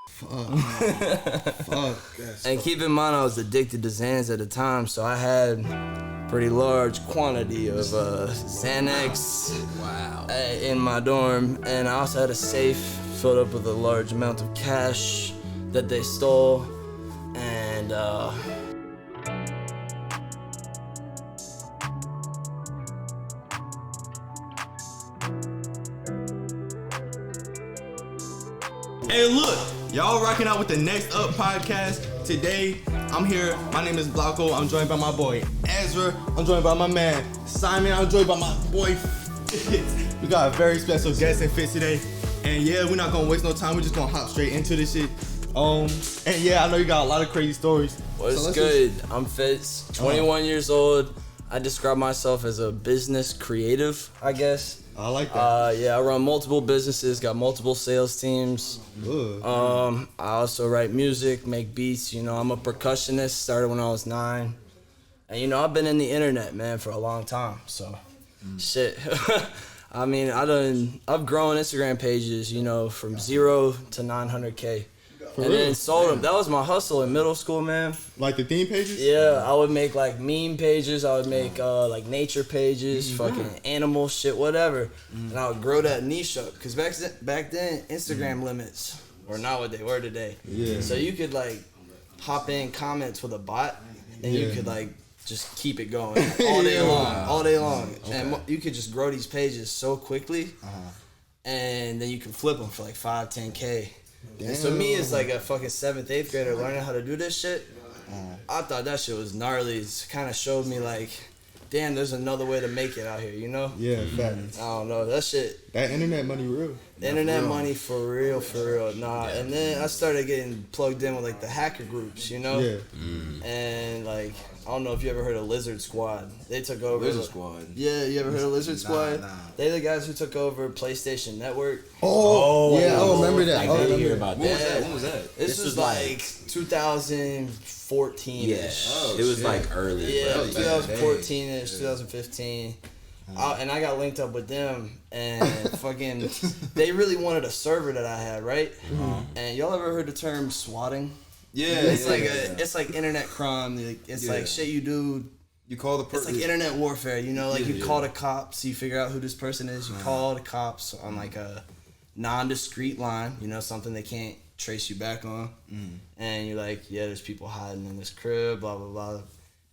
Fuck. And keep in mind, I was addicted to Xans at the time, so I had pretty large quantity of Xanax in my dorm, and I also had a safe filled up with a large amount of cash that they stole, and Hey, look, y'all rocking out with the Nextup podcast. Today, I'm here. My name is BLOCCO. I'm joined by my boy EZRA. I'm joined by my man Simon. I'm joined by my boy Fitz. We got a very special guest in Fitz today. And yeah, we're not gonna waste no time. We're just gonna hop straight into this shit. And yeah, I know you got a lot of crazy stories. What's good? I'm Fitz, 21 years old. I describe myself as a business creative, I guess. I like that. Yeah, I run multiple businesses, got multiple sales teams. I also write music, make beats. You know, I'm a percussionist, started when I was 9. And you know, I've been in the internet, man, for a long time. So, shit. I mean, I've grown Instagram pages, you know, from 0 to 900K. And then sold them. That was my hustle in middle school, man. Like the theme pages? Yeah, I would make like meme pages. I would make like nature pages, fucking animal shit, whatever. And I would grow that niche up. Because back then, Instagram limits were not what they were today. Yeah. So you could like hop in comments with a bot, and you could like just keep it going all day long. Okay. And you could just grow these pages so quickly, and then you can flip them for like 5, 10K. And so me as like a fucking 7th, 8th grader learning how to do this shit, I thought that shit was gnarly. It kind of showed me like, damn, there's another way to make it out here, you know? Yeah, facts. I don't know, that shit. That internet money real. Internet money for real. Nah, and then I started getting plugged in with like the hacker groups, you know? Yeah. And like, I don't know if you ever heard of Lizard Squad. They took over. Lizard Squad. Yeah, you ever heard of Lizard Squad? Nah. They're the guys who took over PlayStation Network. Oh yeah, I remember that. I did hear about that. When was that? This was like 2014-ish. Oh, it was like early. Yeah, bro. 2014-ish, 2015. And I got linked up with them, and fucking, they really wanted a server that I had, right? And y'all ever heard the term swatting? Yeah, It's like internet crime. It's like shit you do. You call the person. It's like internet warfare, you know. Like you call the cops, you figure out who this person is. You call the cops on like a non-discreet line, you know, something they can't trace you back on. And you're like, yeah, there's people hiding in this crib, blah blah blah.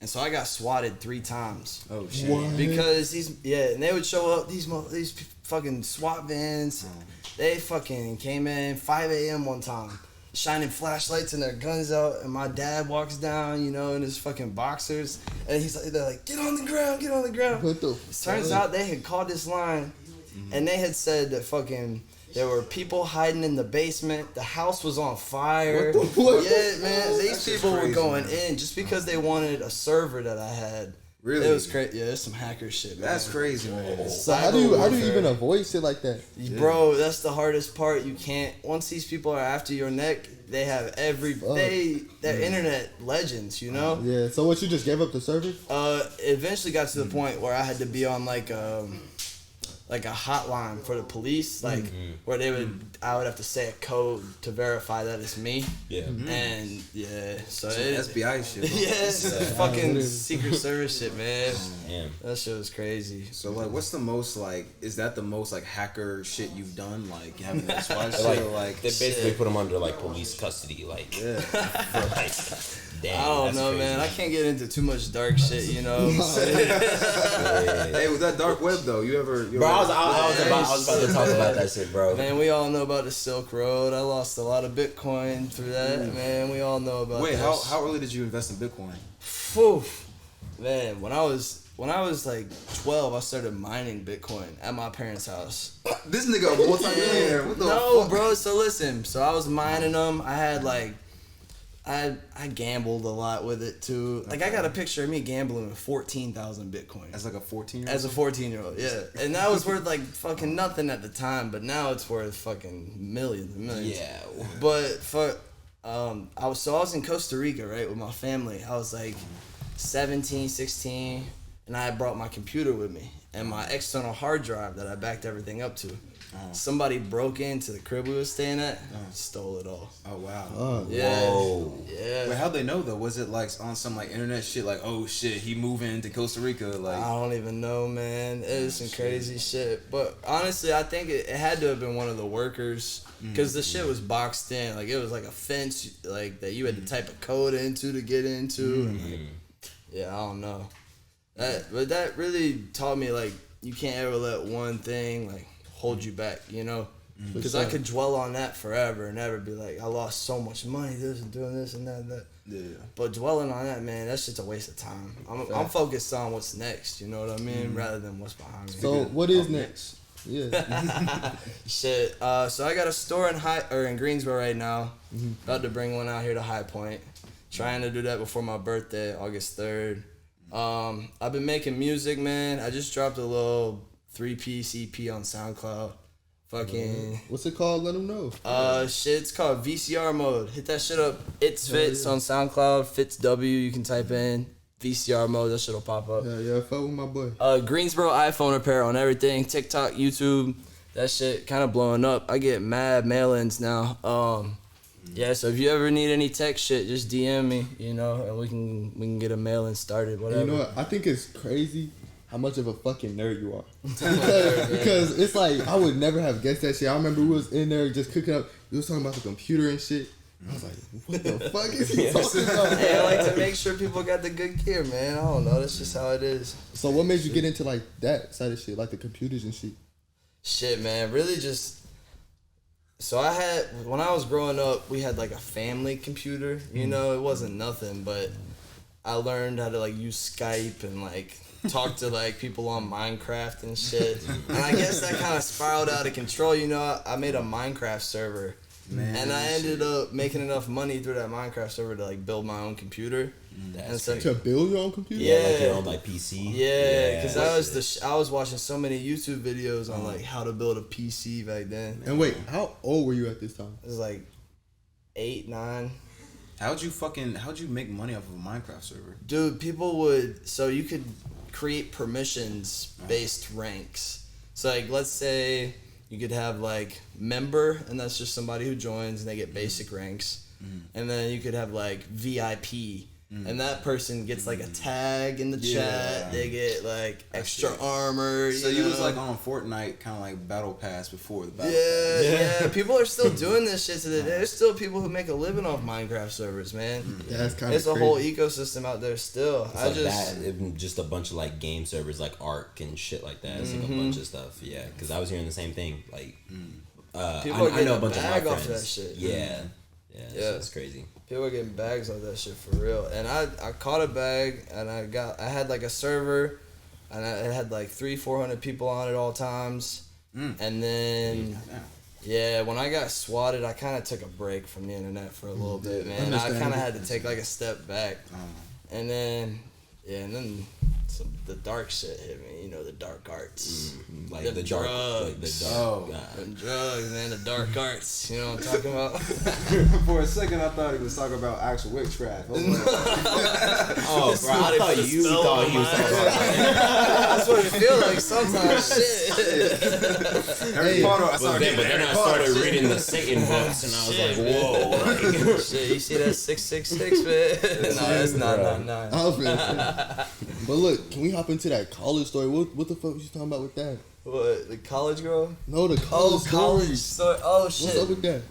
And so I got swatted 3 times. Oh shit! What? Because and they would show up these fucking SWAT vans. They fucking came in 5 a.m. one time, shining flashlights and their guns out, and my dad walks down, you know, in his fucking boxers, and they're like, get on the ground. What the Turns out they had called this line, and they had said that fucking there were people hiding in the basement. The house was on fire. What? Yeah, man, these people were going in just because they wanted a server that I had. Really? It was crazy. Yeah, it's some hacker shit, man. That's crazy, man. So how do you even avoid shit like that? Bro, that's the hardest part. You can't. Once these people are after your neck, they have they're internet legends, you know. Yeah. So what, you just gave up the server? Eventually got to the point where I had to be on like a hotline for the police, like where I would have to say a code to verify that it's me. Yeah. And so FBI shit. It's fucking Secret Service shit, man. Damn. That shit was crazy. So like, what's the most like? Is that the most like hacker shit you've done? Like having that SWAT shit? Like they basically put them under like police custody, like. Yeah. For like, damn, I don't know, crazy. man. I can't get into too much dark shit, you know. Hey, with that dark web though, you ever? Bro, I was about to talk about that shit, bro. Man, we all know about the Silk Road. I lost a lot of Bitcoin through that. Man, we all know about that. Wait, how early did you invest in Bitcoin? Phew. Man, when I was like 12, I started mining Bitcoin at my parents' house. This nigga a multi-millionaire. What the fuck? Bro, so listen. So I was mining them. I had like I gambled a lot with it too. Like I got a picture of me gambling with 14,000 Bitcoin. As like a 14-year-old? As a 14-year-old, yeah. And that was worth like fucking nothing at the time, but now it's worth fucking millions and millions. Yeah. But I was in Costa Rica, right, with my family. I was like 17, 16, and I had brought my computer with me and my external hard drive that I backed everything up to. somebody broke into the crib we was staying at, stole it all. Oh wow. Yeah. Whoa. Yeah. Wait, how'd they know though? Was it like on some like internet shit? Like, oh shit, he moving to Costa Rica? Like, I don't even know, man. It was some crazy shit. But honestly, I think it had to have been one of the workers, because the shit was boxed in. Like, it was like a fence, like that you had to type a code into to get into. And like, yeah, I don't know. But that really taught me, like, you can't ever let one thing like hold you back, you know? Because I could dwell on that forever and never be like, I lost so much money, this and doing this and that and that. yeah. But dwelling on that, man, that's just a waste of time. I'm focused on what's next, you know what I mean? Rather than what's behind me. So what is next? Yeah. Shit. So I got a store in Greensboro right now. About to bring one out here to High Point. Trying to do that before my birthday, August 3rd. I've been making music, man. I just dropped a little 3-piece EP on SoundCloud. Fucking. What's it called? Let them know. Shit, it's called VCR mode. Hit that shit up. It's Fitz on SoundCloud. Fitz W. You can type in VCR mode. That shit'll pop up. Yeah, fuck with my boy. Greensboro iPhone repair on everything. TikTok, YouTube. That shit kind of blowing up. I get mad mail-ins now. Yeah, so if you ever need any tech shit, just DM me, you know, and we can get a mail-in started, whatever. You know what? I think it's crazy how much of a fucking nerd you are. because it's like, I would never have guessed that shit. I remember we was in there just cooking up. We was talking about the computer and shit. I was like, what the fuck is he talking about? Yeah, I like to make sure people got the good gear, man. I don't know. That's just how it is. So what made you get into like that side of shit, like the computers and shit? Shit, man. Really just... So when I was growing up, we had like a family computer, you know, it wasn't nothing, but I learned how to like use Skype and like talk to like people on Minecraft and shit. And I guess that kind of spiraled out of control, you know. I made a Minecraft server. Man, and I ended up making enough money through that Minecraft server to like build my own computer. That's so, to build your own computer? Yeah, like your own like PC. Yeah, because I was watching so many YouTube videos on like how to build a PC back then. And wait, how old were you at this time? It was like 8, 9. How'd you make money off of a Minecraft server? Dude, so you could create permissions based ranks. So like, let's say you could have like member, and that's just somebody who joins and they get basic ranks. And then you could have like VIP, and that person gets like a tag in the chat. They get like extra armor. So you was like on Fortnite, kind of like battle pass before the battle pass. Yeah. People are still doing this shit to the day. There's still people who make a living off Minecraft servers, man. Yeah, that's kind of It's a whole ecosystem out there still. It's just a bunch of like game servers like Ark and shit like that. It's like a bunch of stuff. Yeah, because I was hearing the same thing. Like, people are I know a getting bunch a of my bag friends. off that shit. Yeah. It's crazy. People are getting bags off that shit for real. And I caught a bag, and I had like a server, and it had like 300-400 people on it all times. And then when I got swatted, I kind of took a break from the internet for a little bit, man. I kind of had to take like a step back. And then the dark shit hit me, you know, the dark arts. Like the the drugs. dark. Drugs, man, the dark arts. You know what I'm talking about? For a second, I thought he was talking about actual witchcraft. Oh, bro, I thought you thought he was talking about that. That's what it feels like sometimes. Shit. Harry Potter, But then I started reading the Satan books, and I was like, whoa. Like, shit, you see that 666, man? No, that's not 99. I was gonna say. But look, can we hop into that college story? What the fuck was you talking about with that? What, the college girl? No, the college story. Oh, shit. What's up with that?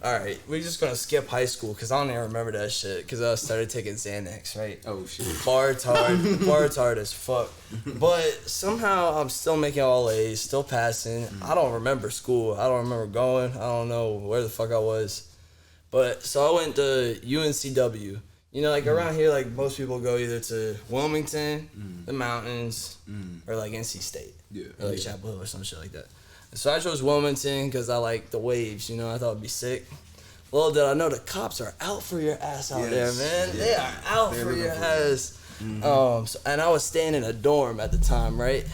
Alright, we're just gonna skip high school, because I don't even remember that shit, because I started taking Xanax, right? Oh, shit. Bar tard as fuck. But somehow I'm still making all A's, still passing. I don't remember school. I don't remember going. I don't know where the fuck I was. But, so I went to UNCW. You know, like around here, like most people go either to Wilmington, the mountains, or like NC State, or like Chapel Hill or some shit like that. And so I chose Wilmington because I like the waves. You know, I thought it'd be sick. Little did I know the cops are out for your ass out there, man. Yeah. They are out for your ass. And I was staying in a dorm at the time, right?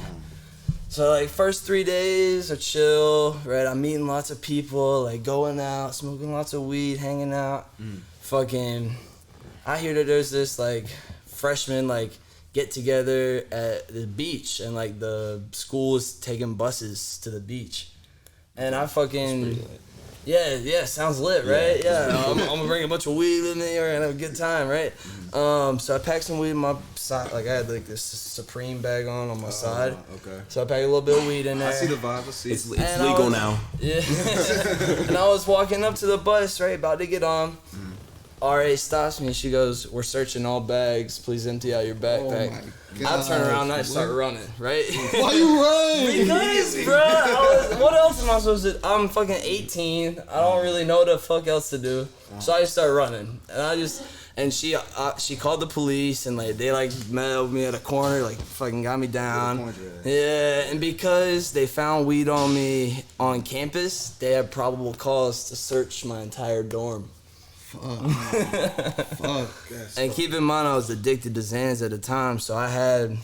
So like first 3 days are chill, right? I'm meeting lots of people, like going out, smoking lots of weed, hanging out, fucking. I hear that there's this like freshman like get together at the beach, and like the school is taking buses to the beach, and I fucking. Yeah, sounds lit, right? Yeah, I'm gonna bring a bunch of weed in there and have a good time, right? So I packed some weed in my side, like I had like this Supreme bag on my side. Okay. So I packed a little bit of weed in there. I see the vibe. I see It's And legal now. Yeah. And I was walking up to the bus, right, about to get on. RA stops me. She goes, "We're searching all bags. Please empty out your backpack." I turn around and I start running, right? Why you run? Because, bro, what else am I supposed to do? I'm fucking 18. I don't really know what the fuck else to do. So I just start running. And she called the police, and like they like met me at a corner, like fucking got me down. Yeah, and because they found weed on me on campus, they had probable cause to search my entire dorm. Fuck. And keep in mind, I was addicted to Xans at the time, so I had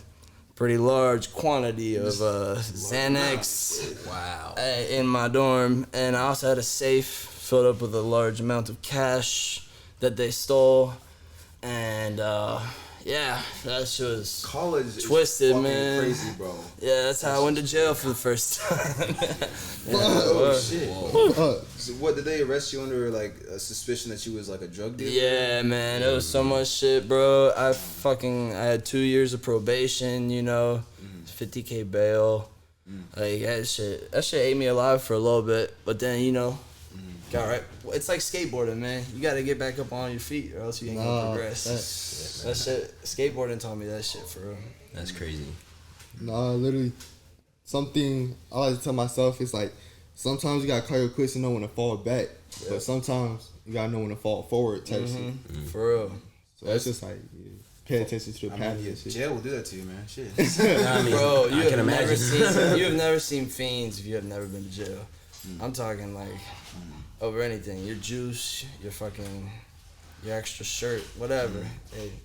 pretty large quantity of Xanax in my dorm, and I also had a safe filled up with a large amount of cash that they stole, and yeah, that shit was college twisted, is man. crazy, bro. Yeah, that's how I went to jail for the first time. Oh shit. Fuck. So what, did they arrest you under like a suspicion that you was like a drug dealer? Yeah, man, it was so much shit, bro. I had 2 years of probation, you know, 50K bail. Like that shit ate me alive for a little bit, but then you know, got right. It's like skateboarding, man. You got to get back up on your feet, or else you ain't gonna progress. That shit, skateboarding taught me that shit for real. That's crazy. Nah, literally, something I like to tell myself is like, sometimes you gotta call your quits and know when to fall back, but sometimes you gotta know when to fall forward, type shit. For real. So that's just like, pay attention to the path and shit. Jail will do that to you, man. Shit. I mean, Bro, I can imagine. You have never seen fiends if you have never been to jail. I'm talking like over anything. Your juice, your extra shirt, whatever.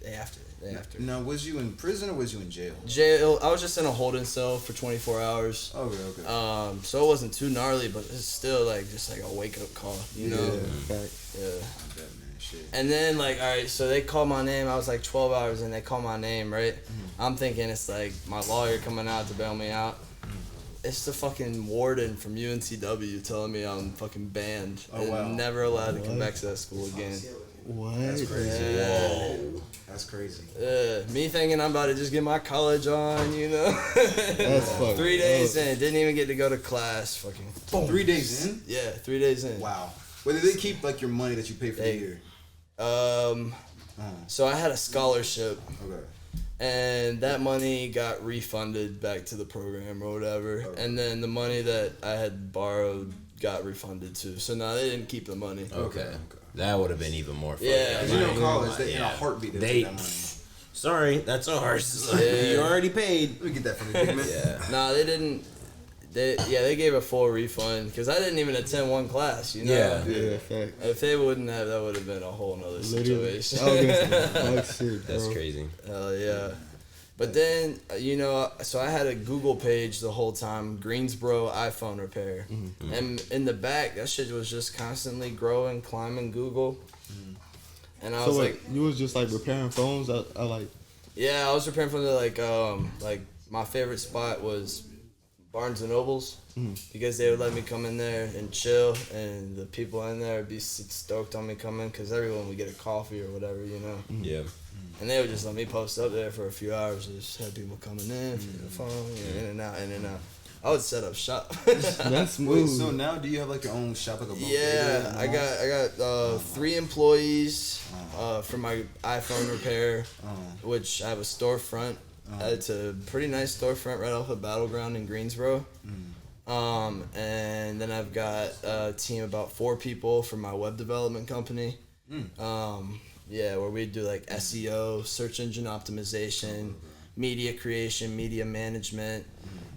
They after it. They after it. Now, was you in prison or was you in jail? Jail. I was just in a holding cell for 24 hours. Okay. So it wasn't too gnarly, but it's still like just like a wake up call, you know? Yeah. I bet, man. Shit. And then like, all right, so they called my name. I was like 12 hours and they called my name, right? I'm thinking it's like my lawyer coming out to bail me out. It's the fucking warden from UNCW telling me I'm fucking banned and never allowed to come back to that school again. What? That's crazy. Yeah. Whoa. That's crazy. Me thinking I'm about to just get my college on, you know? That's fucked 3 days up. in, didn't even get to go to class. Fucking boom. 3 days in? Yeah, 3 days in. Wow. Well, did they keep like your money that you paid for the year? So I had a scholarship. Okay. And that money got refunded back to the program or whatever. Okay. And then the money that I had borrowed got refunded too. So no, they didn't keep the money. Okay. That would have been even more fun. Yeah. You know, college, they in a heartbeat they take that money. Sorry, that's ours. Yeah. You already paid. Let me get that from the big man. Yeah. No, they didn't. They gave a full refund because I didn't even attend one class, you know? Yeah, fact. If they wouldn't have, that would have been a whole nother Literally. situation. Fuck shit, bro. That's crazy. Hell yeah. But then, you know, so I had a Google page the whole time, Greensboro iPhone repair. And in the back, that shit was just constantly growing, climbing Google. And I was like, you was just like repairing phones? I like. yeah, I was repairing from the like my favorite spot was Barnes and Nobles because they would let me come in there and chill, and the people in there would be stoked on me coming because everyone would get a coffee or whatever, you know. Yeah. And they would just let me post up there for a few hours and just have people coming in from the phone, in and out, in and out. I would set up shop. That's smooth. Wait, so now do you have like your own shop, like a Yeah, I got 3 employees for my iPhone repair, which I have a storefront. It's a pretty nice storefront right off of Battleground in Greensboro. And then I've got a team of about 4 people for my web development company. Yeah, where we do like SEO, search engine optimization, media creation, media management,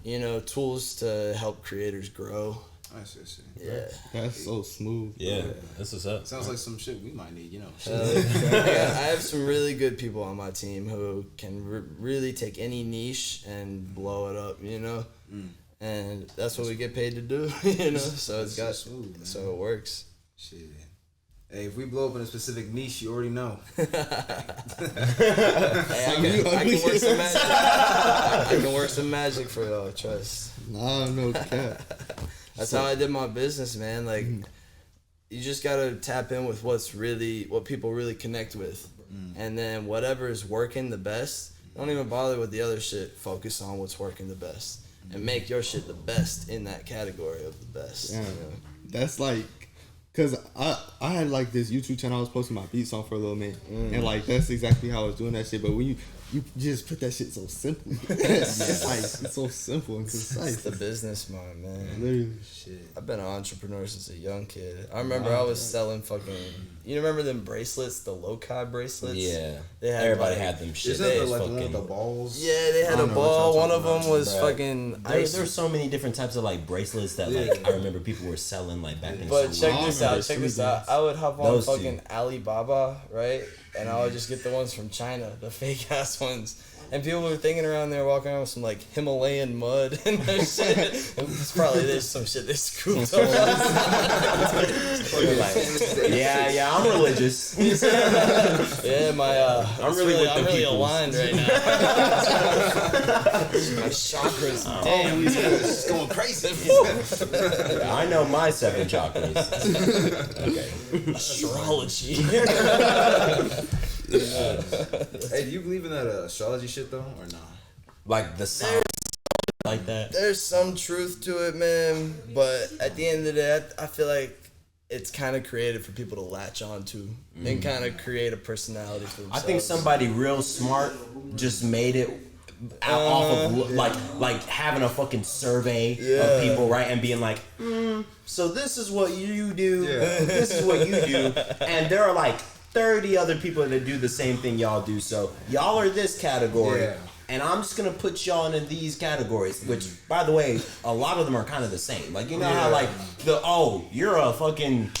you know, tools to help creators grow. I see. Yeah. That's so smooth. Yeah. That's what's up. Sounds like some shit we might need, you know. I have some really good people on my team who can really take any niche and blow it up, you know? And that's what we get paid to do, you know? So it's got, smooth, man. so it works. Shit. Hey, if we blow up in a specific niche, you already know. Hey, I can work some magic. I can work some magic for y'all, trust. Nah, no cap. That's how I did my business, man. Like, you just gotta tap in with what people really connect with. And then whatever is working the best, don't even bother with the other shit. Focus on what's working the best. And make your shit the best in that category of the best. Yeah. You know? That's like, cause I had like this YouTube channel I was posting my beats on for a little minute, and like that's exactly how I was doing that shit. But when you just put that shit so simple, it's like it's so simple and concise. It's the business mind, man. Literally, Shit. I've been an entrepreneur since a young kid. I remember I was selling fucking. You remember them bracelets, the low-kai bracelets? Yeah. They had Everybody like, had them shit. Isn't that the, like the fucking, one with the balls? Yeah, they had I a don't know ball. what One y'all of talking them about, was bruh. fucking There's ice. so many different types of like bracelets that like I remember people were selling like back in But school. check this remember out. Check this three out. days. I would hop on Those fucking Alibaba, right? And I would just get the ones from China, the fake ass ones. And people were thinking around there walking around with some like Himalayan mud and their shit. It's probably there's some shit they scooped up. Yeah, I'm religious. Yeah, my I'm really with I'm the really peoples. aligned right now. My chakras, damn, It's going crazy. I know my 7 chakras. Okay. astrology. Hey, do you believe in that astrology shit though, or nah? Like the sound like that. There's some truth to it, man. But at the end of the day, I feel like it's kind of created for people to latch on to and kind of create a personality for I themselves. think somebody real smart just made it out off of like having a fucking survey of people, right, and being like, so this is what you do, this is what you do, and there are like 30 other people that do the same thing y'all do, so y'all are this category, and I'm just gonna put y'all into these categories, which, by the way, a lot of them are kind of the same. Like, you know how, like, you're a fucking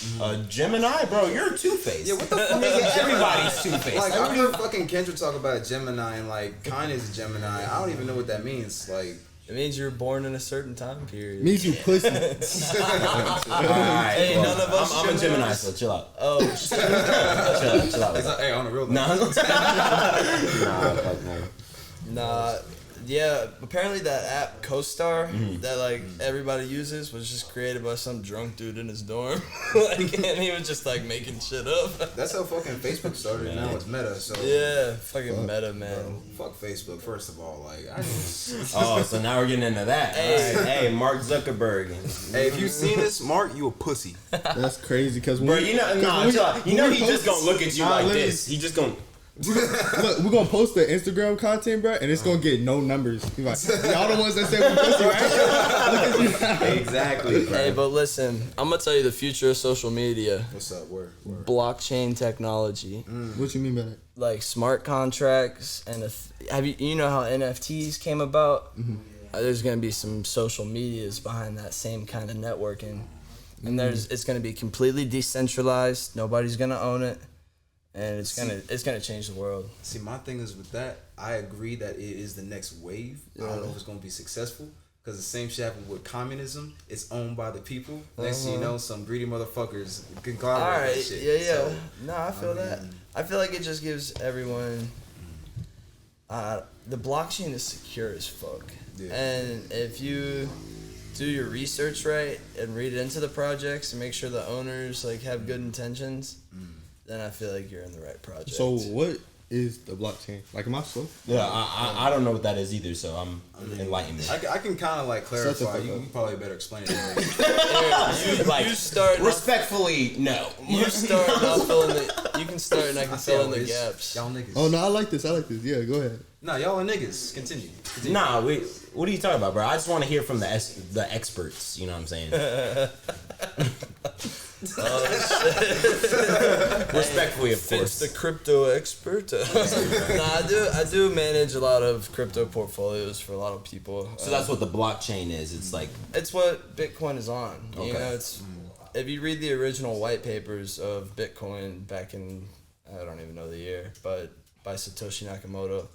Gemini? Bro, you're a Two-Face. Yeah, what the fuck? Nigga, everybody's Two-Face. Like, I heard fucking Kendrick talk about Gemini, and like Kanye's a Gemini. I don't even know what that means. Like, it means you were born in a certain time period. means you pussy. Alright, Hey, well, none of us I'm a Gemini, Geminis. so chill out. Oh, shit. Chill out. it's like, hey, on the real. Nah, fuck no. Nah, yeah. Apparently that app CoStar that like everybody uses was just created by some drunk dude in his dorm, like, and he was just like making shit up. That's how fucking Facebook started. Now it's Meta. So Yeah, fucking meta, man. fuck Facebook. First of all, like, I just, Oh, so now we're getting into that. Hey. Alright, hey, Mark Zuckerberg. hey, if you seen this, Mark, you a pussy. That's crazy because Bro, you know, he just gonna look at you like literally- this. He just gonna. Look, we're gonna post the Instagram content, bro, and it's gonna get no numbers. He's like, y'all the ones that said we pussy, right? Look at you. Exactly. Hey, but listen, I'm gonna tell you the future of social media. What's up? Word. Blockchain technology, What you mean by that? like smart contracts, and you know how NFTs came about? There's gonna be some social medias behind that same kind of networking, and it's gonna be completely decentralized. Nobody's gonna own it, and it's gonna change the world. See, my thing is with that, I agree that it is the next wave. I don't know if it's going to be successful because the same shit happened with communism. It's owned by the people. Next thing you know, some greedy motherfuckers can All that right, shit. yeah. So, No, I feel that. I feel like it just gives everyone. The blockchain is secure as fuck, and if you do your research right and read into the projects and make sure the owners like have good intentions, then I feel like you're in the right project. So what is the blockchain? Like, am I slow? Yeah, I don't know what that is either, so I'm enlighten me. I can kind of like clarify. Shut the You fuck probably better explain it. Like, you start. respectfully, no. You start. I'll fill in the. You can start, and I can fill in the gaps. Y'all niggas. Oh no, I like this. Yeah, go ahead. No, y'all are niggas. Continue. Nah, what are you talking about, bro? I just want to hear from the experts. You know what I'm saying? Respectfully, of Fitz, course. the crypto expert. I do manage a lot of crypto portfolios for a lot of people. So that's what the blockchain is. It's like, It's what Bitcoin is on. You Okay. know, it's if you read the original white papers of Bitcoin back in I don't even know the year, but by Satoshi Nakamoto,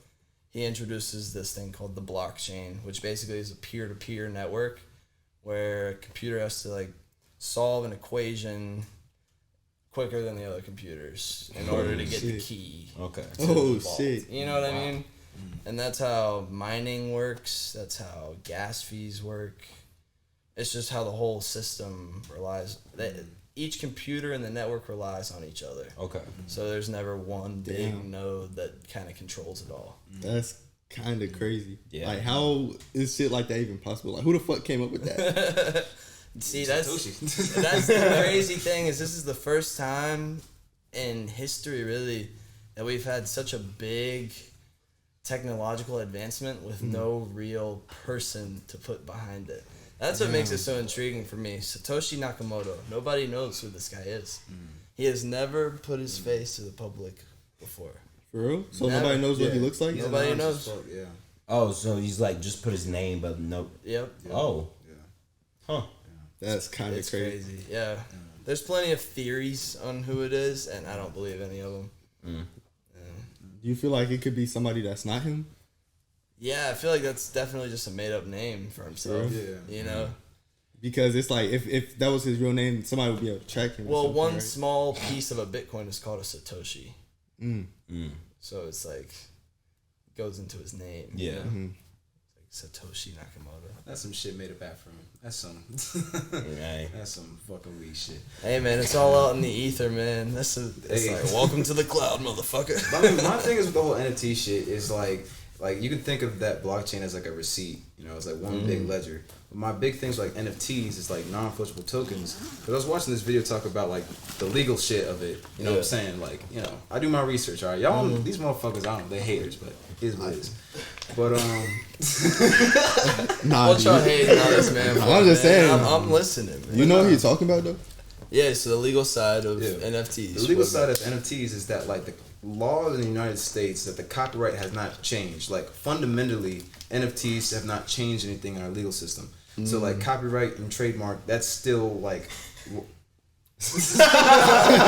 he introduces this thing called the blockchain, which basically is a peer-to-peer network where a computer has to like solve an equation quicker than the other computers in order to get the key. Okay. To the vault. Shit. You know what I mean? And that's how mining works. That's how gas fees work. It's just how the whole system relies. Each computer in the network relies on each other. Okay. So there's never one big node that kind of controls it all. That's kind of crazy. Yeah. Like, how is shit like that even possible? Like, who the fuck came up with that? See, that's the crazy thing is this is the first time in history, really, that we've had such a big technological advancement with no real person to put behind it. That's what makes it so intriguing for me. Satoshi Nakamoto. Nobody knows who this guy is. He has never put his face to the public before. For real? So Never. nobody knows what he looks like? Nobody knows. Yeah. Oh, so he's like just put his name, but no. Yep. Oh. Yeah. Huh. That's kind of It's crazy. crazy. Yeah. There's plenty of theories on who it is, and I don't believe any of them. Do you feel like it could be somebody that's not him? Yeah, I feel like that's definitely just a made-up name for himself. Yeah. You know? Because it's like, if that was his real name, somebody would be able to track him. or Well, something, one right? small piece of a Bitcoin is called a Satoshi. So it's like, goes into his name. Yeah. You know? It's like Satoshi Nakamoto. That's some shit made up after him. That's some. Right. That's some fucking weak shit. Hey, man, it's all out in the ether, man. It's like, welcome to the cloud, motherfucker. I mean, my thing is with the whole NFT shit is like you can think of that blockchain as like a receipt. You know, it's like one big ledger. But my big things like NFTs is like non-fungible tokens. Because I was watching this video talk about like the legal shit of it. You know what I'm saying? Like, you know, I do my research. All right, y'all, these motherfuckers, I don't know, they haters, but it is what it is. But Nah, What y'all dude. hating on this, man? I'm just saying. I'm listening, man. You know what he's talking about, though? Yeah, so the legal side of Yeah. NFTs. the legal side of NFTs is that like the law in the United States that the copyright has not changed. Like fundamentally, NFTs have not changed anything in our legal system. So like copyright and trademark, that's still like. You're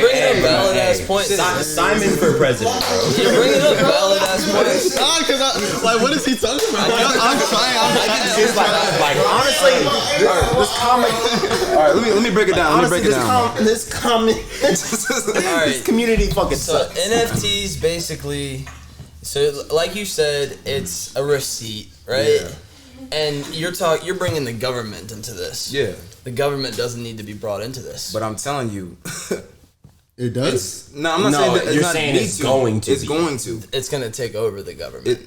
bringing up valid ass points. Simon for president, bro. You're bringing up valid ass points. Nah, because like, what is he talking about? I'm trying. It's like honestly, this comic. All right, let me break it down. This community fucking So sucks. NFTs basically, so like you said, it's a receipt, right? Yeah. And you're bringing the government into this. Yeah, The government doesn't need to be brought into this. but I'm telling you, It does? no, I'm not No, saying that. you're not saying need it's going to It's be. going to. It's gonna take over the government. It.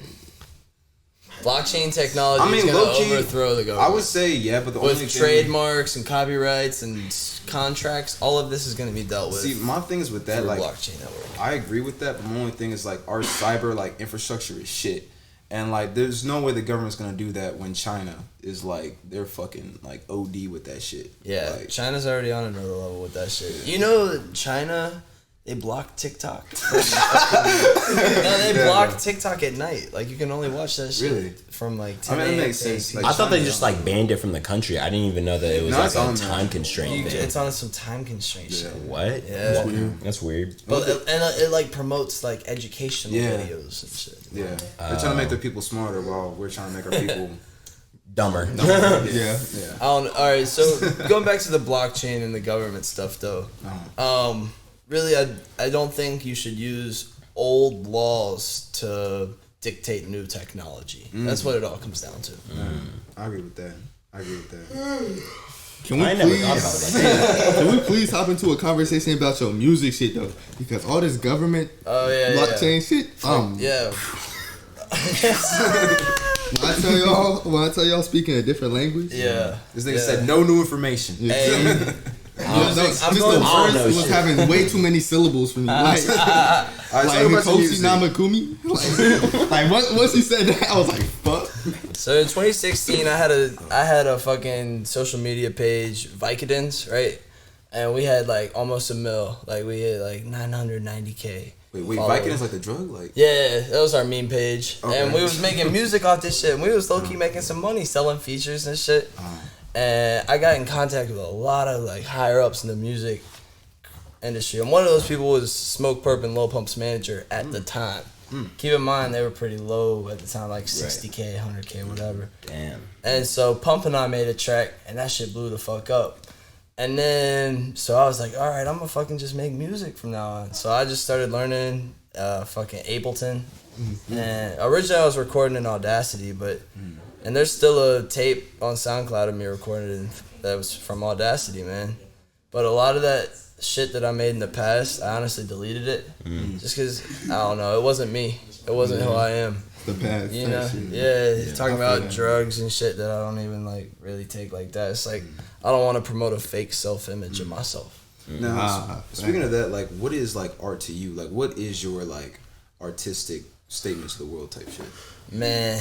Blockchain technology I mean, is gonna low-key, overthrow the government. I would say yeah, but the with only thing, trademarks and copyrights and contracts, all of this is going to be dealt with. see, my thing is with that, through like, blockchain network. I agree with that, but my only thing is like our cyber like infrastructure is shit, and like there's no way the government's gonna do that when China is like they're fucking like OD with that shit. Yeah, like, China's already on another level with that shit. You know, that China, they blocked TikTok. They blocked TikTok at night. Like you can only watch that shit Really? from like I 10 mean, it a.m. makes to sense. 8 Like, I thought they China- just like banned it from the country. I didn't even know that it was No, it's like a on there. time constraint thing. It's on some time constraint shit. What? Yeah. That's weird. But it like promotes like educational Yeah. videos and shit. Yeah, they're trying to make their people smarter while we're trying to make our people. Dumber. Yeah. Yeah. All right, so going back to the blockchain and the government stuff, though, really, I don't think you should use old laws to dictate new technology. That's what it all comes down to. I agree with that. Can we I never thought about it like that. Can we please hop into a conversation about your music shit though? Because all this government blockchain shit. Yeah. When I tell y'all speaking a different language. Yeah. This nigga said no new information. Hey, I'm just the going- I don't verse know was shit. having way too many syllables for me. Like Alright, like talk about some Mikoshi music. Namakumi. Like once he said that, I was like, fuck. So in 2016, I had a fucking social media page, Vicodins, right? And we had like almost 1 mil. Like we had like 990K. Wait, followers. Viking is like the drug, like. Yeah, that was our meme page. Okay. And we was making music off this shit. And we was low-key making some money selling features and shit. And I got in contact with a lot of like higher ups in the music industry. And one of those people was Smoke Perp and Lil Pump's manager at the time. Keep in mind they were pretty low at the time, like 60K, 100K, whatever. Damn. And so Pump and I made a track, and that shit blew the fuck up. And then, so I was like, all right, I'm gonna fucking just make music from now on. So I just started learning fucking Ableton. And originally I was recording in Audacity, and there's still a tape on SoundCloud of me recording that was from Audacity, man. But a lot of that shit that I made in the past, I honestly deleted it. Just because, I don't know, it wasn't me. It wasn't who I am. The past. You know? Yeah, talking about drugs and shit that I don't even, like, really take like that. It's like, I don't want to promote a fake self-image of myself. Now, speaking of that, like, what is, like, art to you? Like, what is your, like, artistic statement to the world type shit? Man,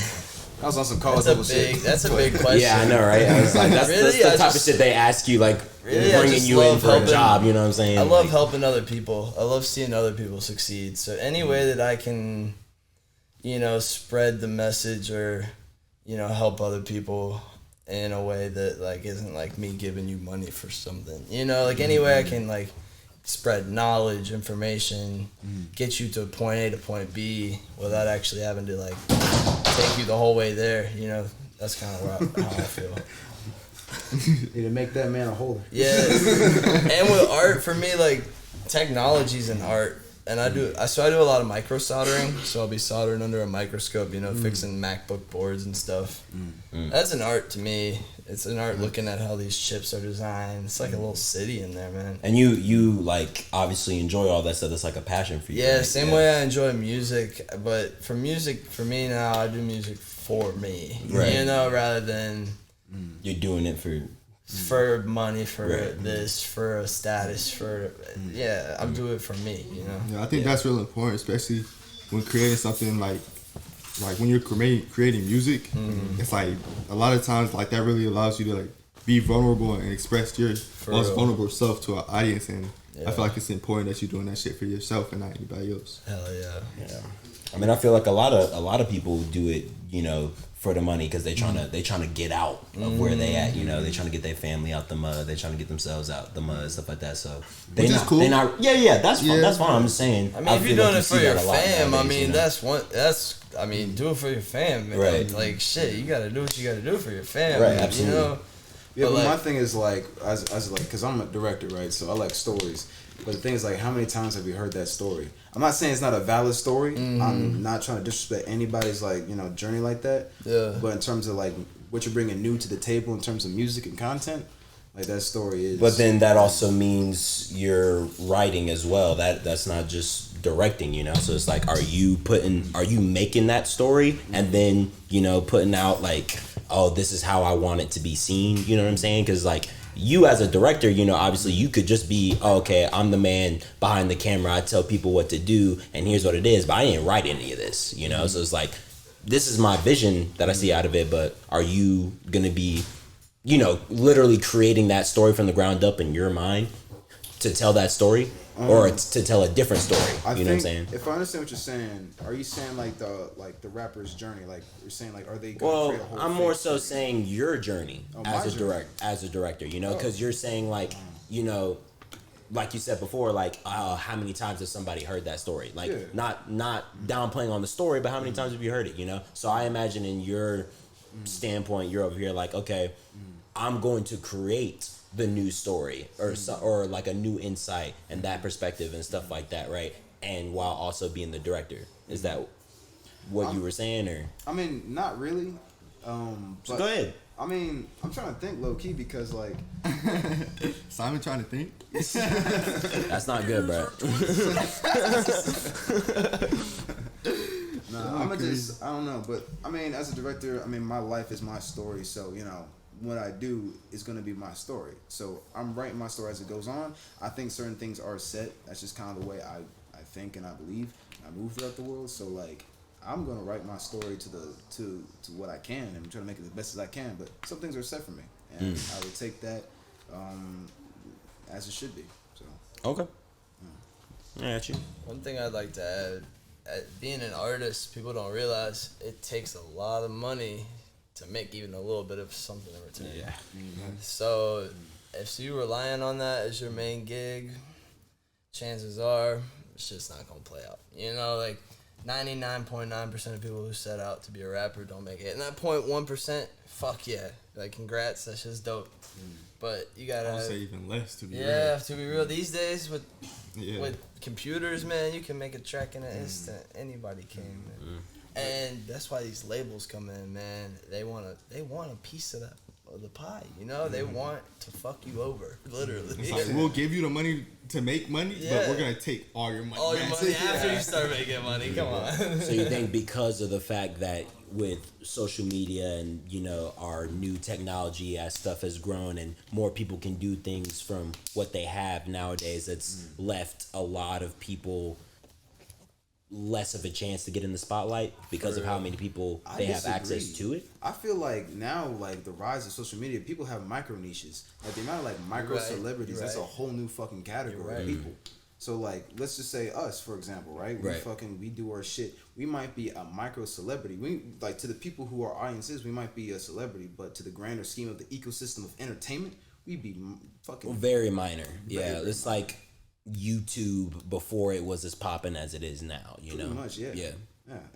I was on some college level shit. That's a big question. Yeah, I know, right? I was like, that's the type of shit they ask you, like, bringing you in for a job, you know what I'm saying? I love helping other people. I love seeing other people succeed. So any way that I can, you know, spread the message or, you know, help other people in a way that, like, isn't like me giving you money for something. You know, like, any way I can, like, spread knowledge, information, get you to point A to point B without actually having to, like, take you the whole way there. You know, that's kind of how I feel. You to make that man a holder. Yeah. And with art, for me, like, technology's an art. And I do a lot of micro soldering, so I'll be soldering under a microscope, you know, fixing MacBook boards and stuff. That's an art to me. It's an art looking at how these chips are designed. It's like a little city in there, man. And you like obviously enjoy all that stuff. That's like a passion for you. Yeah, right? same way I enjoy music, but for me now, I do music for me, right. You know, rather than you're doing it for money, for right. this, for a status, for I'm doing it for me, you know. Yeah, I think that's really important, especially when creating something like when you're creating music. It's like a lot of times like that really allows you to like be vulnerable and express your most vulnerable self to an audience, and I feel like it's important that you're doing that shit for yourself and not anybody else. Hell yeah. Yeah. I mean, I feel like a lot of people do it, you know, for the money because they trying to get out of where they at, you know. They trying to get their family out the mud. They trying to get themselves out the mud, stuff like that. So they Which is cool. That's fine. That's fine. I'm just saying. I mean, if you're doing it for your fam, I mean, you know? do it for your fam, man. Right. Like, shit, you gotta do what you gotta do for your fam, Right, man, absolutely. you know. Yeah, but like, my thing is like, as like, cause I'm a director, right? So I like stories. But the thing is, like, how many times have you heard that story? I'm not saying it's not a valid story. I'm not trying to disrespect anybody's, like, you know, journey like that. Yeah. But in terms of, like, what you're bringing new to the table in terms of music and content, like, that story is... But then that also means you're writing as well. That's not just directing, you know? So it's like, are you making that story and then, you know, putting out, like, oh, this is how I want it to be seen? You know what I'm saying? Because, like... You as a director, you know, obviously you could just be, okay, I'm the man behind the camera. I tell people what to do, and here's what it is. But I didn't write any of this, you know. So it's like, this is my vision that I see out of it. But are you gonna be, you know, literally creating that story from the ground up in your mind to tell that story, or to tell a different story? You know what I'm saying? If I understand what you're saying, are you saying like the rapper's journey? Like you're saying like, are they? Well, I'm more so saying your journey as a director, you know, because you're saying like, you know, like you said before, like how many times has somebody heard that story? Like not downplaying on the story, but how many times have you heard it? You know, so I imagine in your standpoint, you're over here like, okay, I'm going to create the new story or like a new insight and that perspective and stuff like that, right? And while also being the director, is that what you were saying, or? I mean, not really. So go ahead. I mean, I'm trying to think low key because like Simon trying to think. That's not good, bro. Nah, I don't know, but I mean, as a director, I mean, my life is my story, so you know. What I do is going to be my story. So I'm writing my story as it goes on. I think certain things are set. That's just kind of the way I think and I believe. I move throughout the world. So like I'm going to write my story to what I can and try to make it the best as I can. But some things are set for me. And I would take that as it should be. So Okay. I got you. one thing I'd like to add, being an artist, people don't realize it takes a lot of money to make even a little bit of something in return. Yeah. So if you're relying on that as your main gig, chances are it's just not gonna play out. You know, like 99.9% of people who set out to be a rapper don't make it. And that 0.1%, fuck yeah. Like congrats, that's just dope. But you I gotta. would say even less to be real. Yeah, to be real, these days with Yeah. with computers, man, you can make a track in an instant. Anybody can, man. And that's why these labels come in, man. They want a piece of the pie, you know. They want to fuck you over, literally. It's like, we'll give you the money to make money, but we're gonna take all your money. All your money after you start making money. Come on. So you think because of the fact that with social media and, you know, our new technology as stuff has grown and more people can do things from what they have nowadays, it's left a lot of people less of a chance to get in the spotlight because of how many people they have access to it? I feel like now, like the rise of social media, people have micro niches. Like the amount of like micro celebrities, that's a whole new fucking category of people. So like, let's just say us, for example, right? We do our shit. We might be a micro celebrity. We like, to the people who are audiences, we might be a celebrity, but to the grander scheme of the ecosystem of entertainment, we'd be fucking very minor. It's like YouTube before it was as popping as it is now, you know? Pretty much, yeah.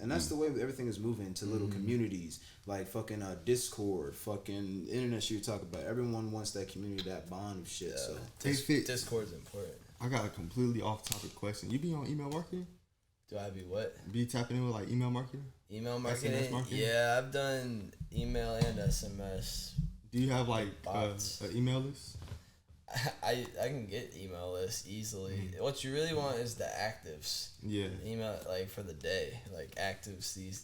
And that's the way everything is moving to little communities, like fucking Discord, fucking internet shit you talk about. Everyone wants that community, that bond of shit. So Discord's important. I got a completely off-topic question. You be on email marketing? Do I be what? Be tapping in with like email marketing? Email marketing? SMS marketing? Yeah, I've done email and SMS. Do you have like an email list? I can get email lists easily. What you really want is the actives. Yeah. Email like for the day, like actives. These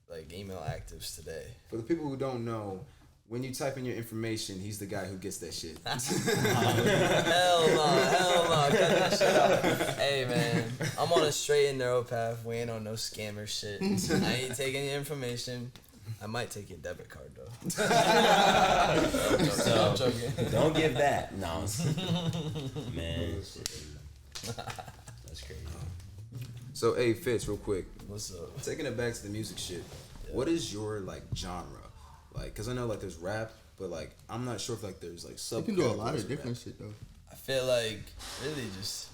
like email actives today. For the people who don't know, when you type in your information, he's the guy who gets that shit. Hell no, cut that shit out. Hey man, I'm on a straight and narrow path. We ain't on no scammer shit. I ain't taking your information. I might take your debit card though. I'm joking. Don't give that. No. Man. That's crazy. So, hey, Fitz, real quick. What's up? Taking it back to the music shit. What is your like genre? Like, cause I know like there's rap, but like I'm not sure if like there's like You can do a lot of different shit though. I feel like really just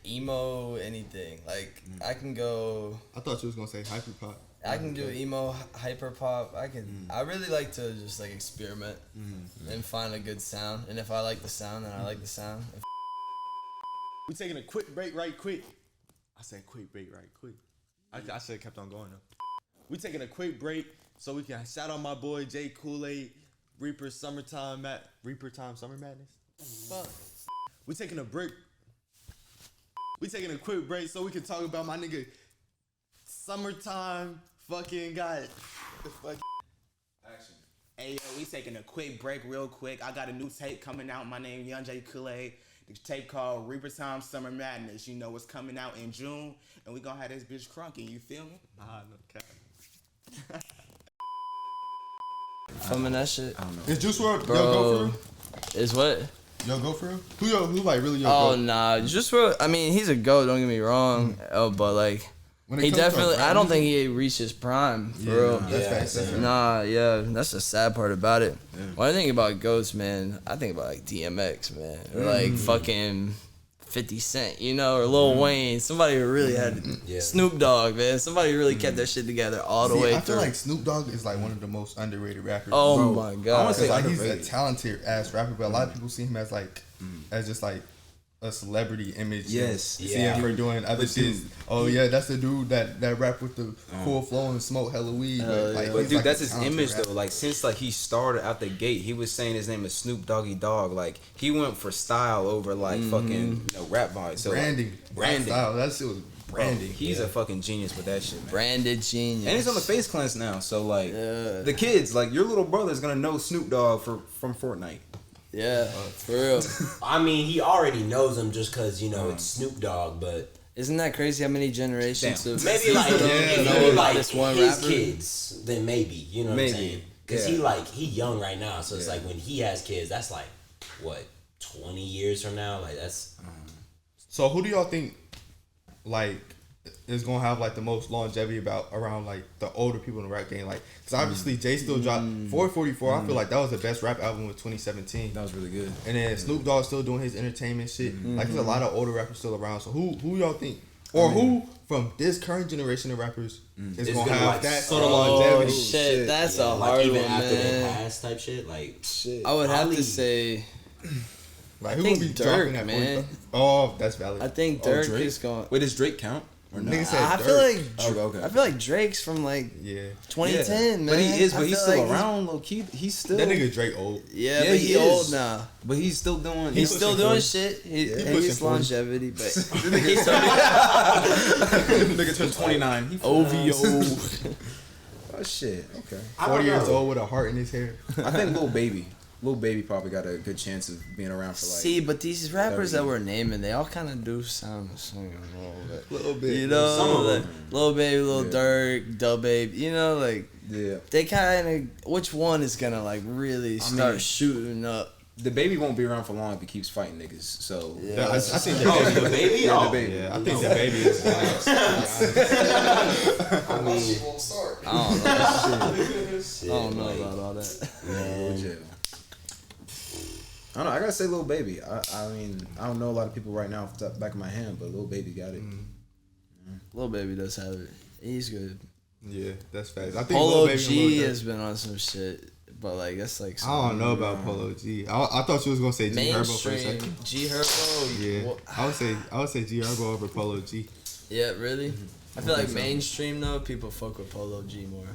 emo, anything. Like I can go. I thought you was gonna say hyperpop. I can do emo, hyper pop. I really like to just like experiment and find a good sound. And if I like the sound, then I like the sound. We taking a quick break right quick. I said quick break right quick. I should have kept on going though. We taking a quick break so we can shout out my boy J Kool-Aid, Reaper Summer Madness. Fuck. We taking a break. We taking a quick break so we can talk about my nigga Summertime fucking got the fuck. Action. Hey yo, we taking a quick break real quick. I got a new tape coming out. My name Young J Kool-Aid. The tape called Reaper Time Summer Madness. You know it's coming out in June, and we gonna have this bitch crunking. You feel me? Nah, no cap. Filming that shit. I don't know. Is Juice WRLD Bro, yo go for real? is what? Yo go for real? Who like really yo Oh go? nah, just for. I mean, he's a GOAT. Don't get me wrong. But like, When it he comes to definitely. rap I don't music- think he reached his prime for Yeah, real. nah, that's facts. That's facts. Nah, yeah, that's the sad part about it. When I think about GOATs, man, I think about like DMX, man, or like fucking 50 Cent, you know, or Lil Wayne. Somebody who really had Snoop Dogg, man. Somebody who really kept that shit together all the way I through. feel like Snoop Dogg is like one of the most underrated rappers. Oh bro. my I god, wanna say Like he's a underrated. talented ass rapper, but a lot of people see him as like, as just like a celebrity image. Yes. See him for doing other shit. Oh yeah, that's the dude that rap with the cool flow and smoke hella weed. Like, But he's dude, like that's a his talented image rapper. though. Like since like he started out the gate, he was saying his name is Snoop Doggy Dogg. Like he went for style over like fucking rap vibes. So branding, like, branding. style. That shit was branding. He's a fucking genius with that shit, man. branded genius. And he's on the face cleanse now, so like the kids, like your little brother's gonna know Snoop Dogg from Fortnite. Yeah, for real. I mean, he already knows him just because, you know, it's Snoop Dogg, but Isn't that crazy how many generations Damn. of maybe like, if know he about like this one his rapper? kids, then maybe, you know what I'm Maybe. saying? Because he young right now, so it's like when he has kids, that's like, what, 20 years from now? Like, that's... So who do y'all think like is gonna have like the most longevity around like the older people in the rap game? Like, because obviously Jay still dropped 444. I feel like that was the best rap album of 2017. That was really good. And then Snoop Dogg still doing his entertainment shit. Like, there's a lot of older rappers still around. So who y'all think Or who from this current generation of rappers is gonna have like that sort of longevity? Shit, that's a like hard even one, after they man. pass type shit. Like shit. I would have probably- to say, Like who think would be Dirk, dropping that? man. Oh, that's valid. I think Dirk Drake? is going. Wait, does Drake count or not? Nigga said I Dirk. feel like Okay. I feel like Drake's from like Yeah. 2010, man. But he is, I but he's feel still like around, low key. He's still. That nigga Drake old. Yeah, Yeah, but he he old is. now. But he's still doing. He's pushing still doing 40. shit. He pushing he's 40. longevity, but he's nigga turned 29. He OVO. Oh shit. Okay. 40 years old with a heart in his hair. I think Lil Baby probably got a good chance of being around for like. See, but these rappers 30. that we're naming, they all kind of do sound the same. A little bit. You know, Some of like them. Lil Baby, Lil Yeah. Durk, Dub Babe. You know, like Yeah. they kind of. Which one is gonna like really start mean- shooting up? The Baby won't be around for long if he keeps fighting niggas. So. Yeah. I think the Oh, baby. the baby. Yeah, Oh, the Baby. Yeah, I think the baby is. I mean, won't start. I don't know. I don't know about all that. man. Jail. I don't know. I gotta say, Lil Baby. I mean, I don't know a lot of people right now off the back of my hand, but Lil Baby got it. Lil Baby does have it. He's good. Yeah, that's fast. I think Polo Lil Baby and G Lil Durk- has been on some shit, but like that's like I don't know about Polo G. I thought you was gonna say G Herbo for a mainstream. second. G Herbo. Yeah, What- I would say G Herbo over Polo G. Yeah, really. I feel like mainstream though, people fuck with Polo G more.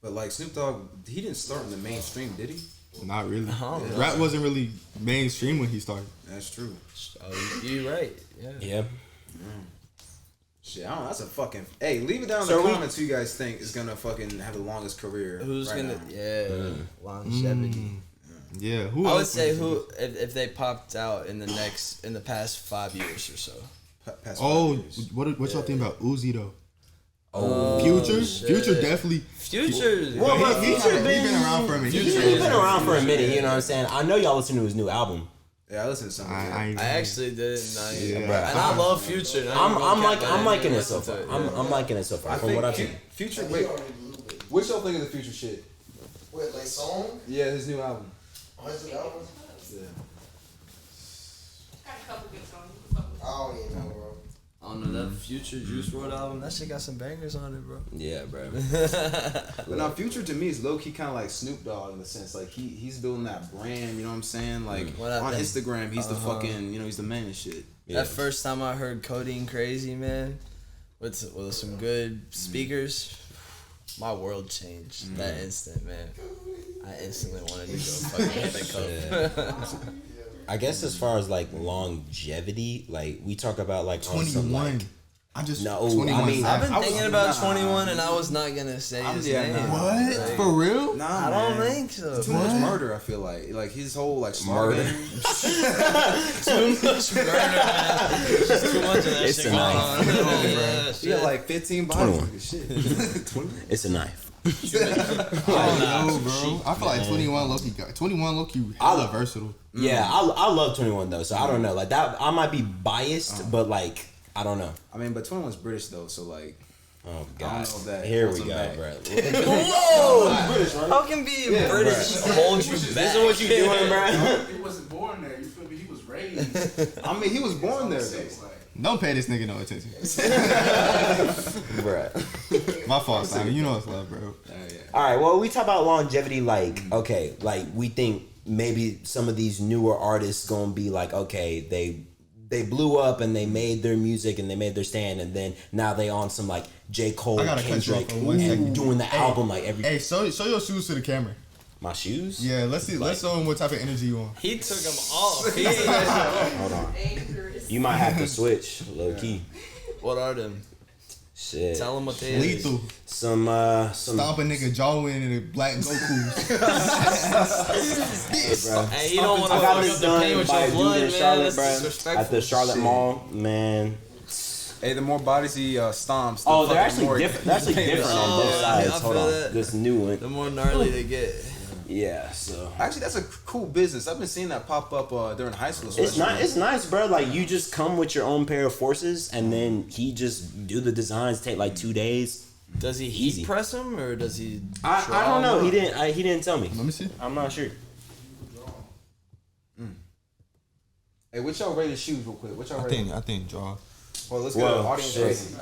But like Snoop Dogg, he didn't start in the mainstream, did he? Not really. Oh, yeah. Rap wasn't really mainstream when he started. That's true. Oh, you right. Yeah. Yeah. Shit, I don't know. That's a fucking. Hey, leave it down in So the we- comments who you guys think is gonna fucking have the longest career. Who's right gonna? now. Yeah, longevity. Yeah, who? I would else say was- who if they popped out in the past 5 years or so. Past 5 Oh, years. what y'all think about Uzi though? Oh, Future, shit. Future definitely. Future. Well, He, but he, Future he been around for a minute. He's been around for a minute. You know what I'm saying? I know y'all listen to his new album. Yeah, I listened to something. I I actually didn't. Yeah. And I love Future. I'm liking it so far. I'm liking it so far. I From think what I've seen. Future. Wait, what y'all think of the Future shit? What, like song? Yeah, his new album. Oh, his new album? Yeah. Got a couple good songs. You can fuck with I don't even know, bro. I don't know that Future Juice WRLD album. That shit got some bangers on it, bro. Yeah, bro. But now Future to me is low key kind of like Snoop Dogg in the sense like he's building that brand. You know what I'm saying? Like What I on think- Instagram, he's the fucking he's the man and shit. Yeah. That first time I heard Codeine Crazy, man, with some good speakers, my world changed that instant, man. I instantly wanted to go fucking hit the cup. I guess as far as like longevity, like we talk about like on some, 21. like, I just No, 21. I mean, I've been I was- thinking about nah. 21 and I was not gonna say his name. what? Like, For real? Nah, I don't man. think so. Too much murder. I feel like his whole like smart Murder. game. Too much murder, man. Just too much of that It's shit a going knife. on. Yeah, He shit. got like 15 bodies. Shit. 20. it's a knife. I don't know, bro. I feel like 21 Loki hella versatile. Yeah, I love 21 though, so I don't know. Like that, I might be biased, but like I don't know. I mean, but 21's British though, so like. Oh I god, don't know if that here holds we him go, back. bro. Whoa! British, right? How can be British hold you back? This is what you doing, bro? He wasn't born there. You feel me? He was raised. I mean, he was born there. Six, Though. like, Don't pay this nigga no attention. Bruh. My fault, Simon. You know it's love, bro. All right, well, we talk about longevity. Like, okay, like we think maybe some of these newer artists gonna be like, okay, they blew up and they made their music and they made their stand, and then now they on some like J. Cole, I gotta cut you off Kendrick, for 1 and second. doing the Hey, album like every. Hey, show your shoes to the camera. My shoes. Yeah, let's see. Let's show him what type of energy you on. He took them off. He- Hold on. dangerous. You might have to switch, low key. What are them? Shit. Tell them what they is. Lethal. Some Stomp a nigga jaw in and a black Goku. bro. Hey, you don't want to I got fuck this up the paint done with by your a dude blood, in man. Charlotte, That's bro. disrespectful. At the Charlotte Shit. Mall, man. Hey, the more bodies he stomps, the Oh, they're fucking actually more different. They're actually different on both Oh, sides. I Hold feel on, that. this new one. The more gnarly they get. Yeah, so Actually, that's a cool business. I've been seeing that pop up during high school. it's especially. not. It's nice, bro. Like you just come with your own pair of forces, and then he just do the designs. Take like 2 days. Does he heat Easy. press them or does he? I draw don't know. them? He didn't. He didn't tell me. Let me see. I'm not sure. Hey, what y'all rated shoes real quick? What y'all rated? I think draw. Well, let's go to audience rating.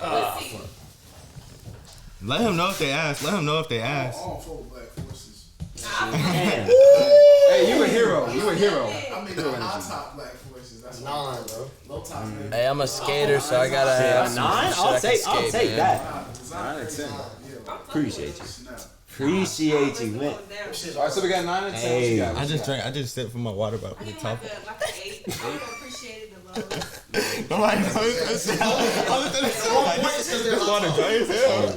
Let him know if they ask. Let him know if they ask. All for black forces. Damn. Hey, you a hero. You a hero. I mean, the high top black forces. That's 9, bro. low top. Hey, I'm a skater, so I gotta have some 9? shit I can I'll skate, take man. that. 9 and 10. Appreciate you. Appreciate you, man. Alright, so we got 9 and 10. What you got? I just sipped from my water bottle. I The give top. like an 8. I don't appreciate the love. I'm like, this water dry as hell.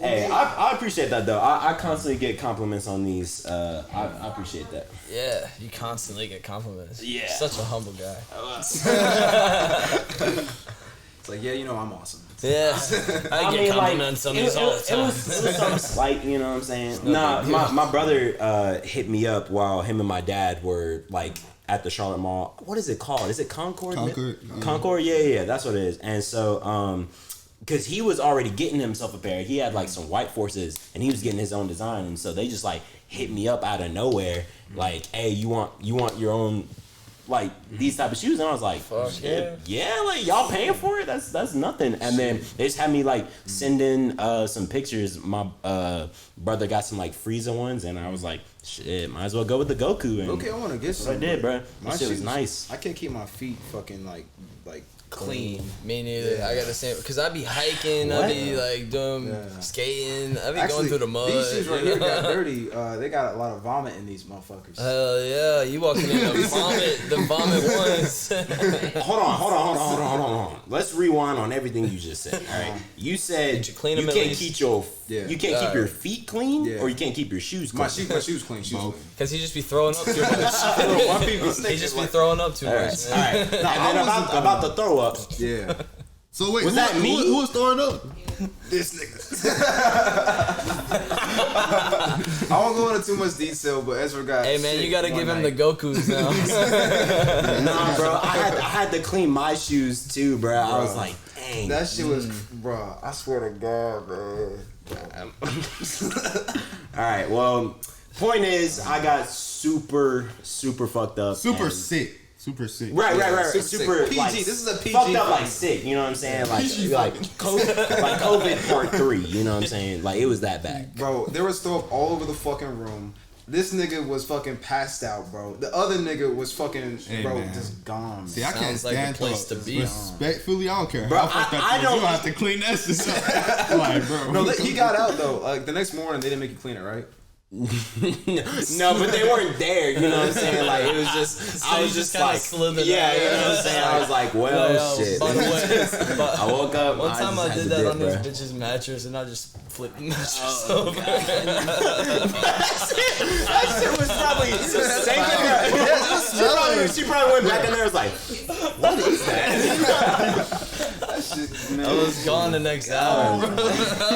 Hey, I appreciate that though. I constantly get compliments on these. I appreciate that. Yeah, you constantly get compliments. Yeah. Such a humble guy. It's like, yeah, you know I'm awesome. Yeah. I get compliments on these all the It time. was something slight, you know what I'm saying? Nah, my brother hit me up while him and my dad were like at the Charlotte Mall. What is it called? Is it Concord? Concord, yeah, that's what it is. And so, because he was already getting himself a pair. He had like some white forces and he was getting his own design. And so they just like hit me up out of nowhere. Like, hey, you want your own like these type of shoes? And I was like, Fuck yeah, like y'all paying for it? That's nothing. And then they just had me like send in some pictures. My brother got some like Frieza ones and I was like, shit, might as well go with the Goku. And Okay, I want to get some. I did, bro. My That shit was shoes, nice. I can't keep my feet fucking like Clean. Me neither. I gotta say, because I be hiking, I be like doing skating, I be going through the mud. These shoes right here got dirty. They got a lot of vomit in these motherfuckers. Hell yeah, you walking in the vomit ones. Hold on. Let's rewind on everything you just said. All right, you said Did you clean you them at can't least? keep your feet clean, or you can't keep your shoes clean. My shoes clean. Because he just be throwing up too much. My people He just be throwing up too much. All right. And then about the throw up. Yeah. So wait, Was that me? Who was throwing up? This nigga. I won't go into too much detail, but Ezra got. Hey man, you gotta give him the Gokus now. Nah, bro, I had to clean my shoes too, bro. I was like, dang. That shit was, bro. I swear to God, man. All right, well, point is, I got super fucked up. Super and- sick. Super sick. Right. Super Super sick. like, PG, this is a PG fucked up like thing. sick. You know what I'm saying? Like COVID part 3. You know what I'm saying? Like it was that bad. Bro, there was throw up all over the fucking room. This nigga was fucking passed out, bro. The other nigga was fucking, bro, man. just gone. See, I can't Sounds like stand a place throw up. to be. Respectfully, I don't care. Bro, how fucked up I it is, don't- you have to clean that shit up. Like, bro. No, he got out though. Like the next morning, they didn't make you clean it, right? No, but they weren't there. You know what I'm saying? Like it was just, So I you was just just kinda like, slithered yeah, out. you know what I'm saying? I was like, well, Yo, shit. by the way, but I woke up. one time I just did had that to on dip, this bruh. bitch's mattress and I just flipped the mattress over. That shit was probably same thing. She probably went back in there and was like, what is that? I was gone the next hour. I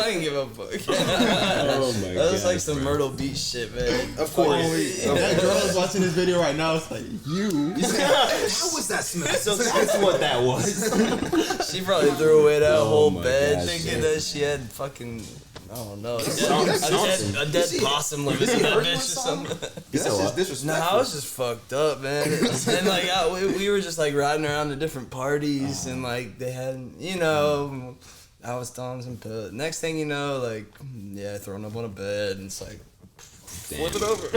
didn't give a fuck. Oh my That was like some Myrtle Beach shit, man. Of course. If that girl is watching this video right now, it's like, you. How was that smell? So that's what that was. She probably threw away that whole my bed gosh, thinking man. that she had fucking, I don't know, a something. dead possum living in that bitch or something. That's just disrespectful. Nah, I was just fucked up, man. And like, we were just like riding around to different parties, and like they had, you know, I was throwing some pills. Next thing you know, like, yeah, throwing up on a bed, and it's like, flip it over.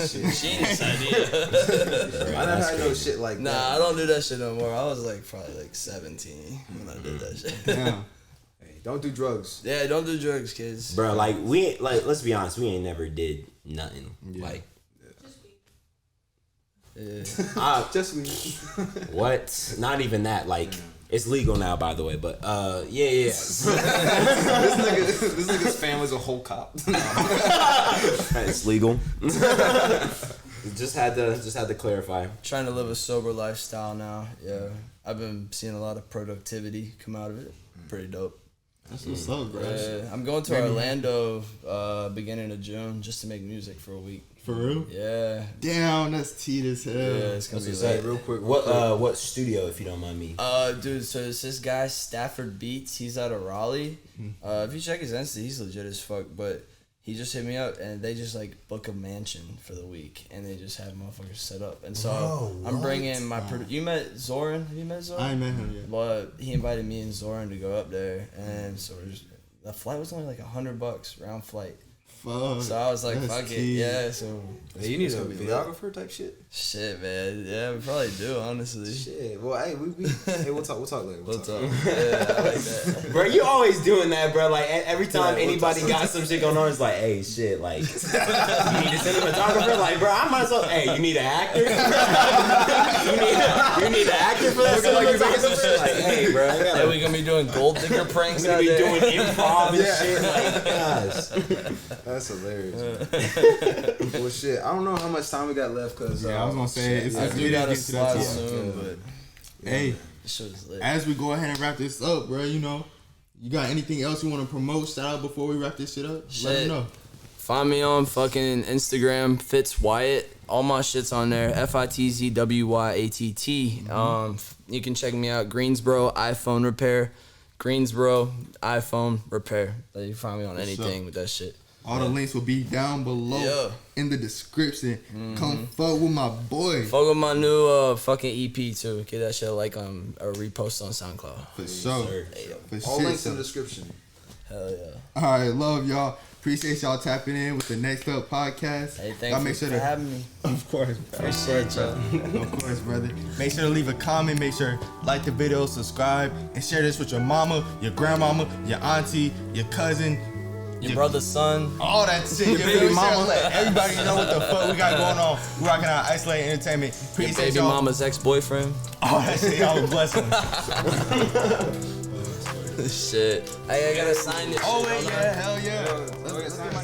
Genius idea. I never had no shit like that. Nah, I don't do that shit no more. I was like probably like 17 when I did that shit. Yeah. Hey, don't do drugs. Yeah, don't do drugs, kids. Bro, like let's be honest, we ain't never did nothing. Like Yeah. Just me. what? Not even that. Like it's legal now, by the way. But yeah. This nigga's family's a whole cop. It's legal. just had to clarify. Trying to live a sober lifestyle now. Yeah, I've been seeing a lot of productivity come out of it. Pretty dope. That's what's up, bro. I'm going to Orlando beginning of June just to make music for a week. For real? Yeah. Damn, that's teed as hell. Yeah, it's gonna be lit. real quick. What studio, if you don't mind me? Dude, so it's this guy, Stafford Beats. He's out of Raleigh. If you check his Insta, he's legit as fuck. But he just hit me up and they just like book a mansion for the week and they just have motherfuckers set up. And so I'm bringing my you met Zoran? Have you met Zoran? I ain't met him yet. But he invited me and Zoran to go up there, and so the flight was only like $100 round flight. Fuck. So I was like, That's fuck it, key. yeah. So Hey, you need a it's gonna be lit. videographer type shit. Shit, man. Yeah, we probably do, honestly. Shit. Well, hey, we'll talk later. What's up? Yeah, I like that. Bro, you always doing that, bro. Like every time anybody got some shit going on, it's like, hey, shit, like you need a cinematographer. Like, bro, I might as well. Hey, you need an actor. you need an actor for that cinematographer. Like, hey, bro, I gotta, Hey, we gonna be doing gold digger pranks gonna out be there. doing improv and shit. Like, gosh. That's hilarious. Well, shit. I don't know how much time we got left, cause Yeah, I was gonna say it's I a do video gotta get to that slide time. soon, but Hey, this shit is lit. as we go ahead and wrap this up, bro, you know, you got anything else you want to promote, shout out before we wrap this shit up? Let Shit. them know. Find me on fucking Instagram, Fitz Wyatt. All my shit's on there. FITZWYATT. You can check me out. Greensboro iPhone Repair. Greensboro iPhone Repair. You can find me on anything with that shit. All the links will be down below Yeah. in the description. Come fuck with my boy. Fuck with my new fucking EP too. Give that shit a like on or repost on SoundCloud. For sure. For all shit, links in so. the description. Hell yeah. All right, love y'all. Appreciate y'all tapping in with the Next Up podcast. Hey, Y'all thanks make for sure to having me. Of course, Appreciate y'all. of course, brother. Make sure to leave a comment. Make sure like the video, subscribe, and share this with your mama, your grandmama, your auntie, your cousin, Your brother's son. all that shit. Your baby mama. Let everybody know what the fuck we got going on. We rocking out Isolated Entertainment. Your Appreciate baby y'all. mama's ex-boyfriend. All that shit. Y'all was blessing. Shit. Hey, I gotta sign this Oh shit. wait, Hold on. yeah, hell yeah. Let's get my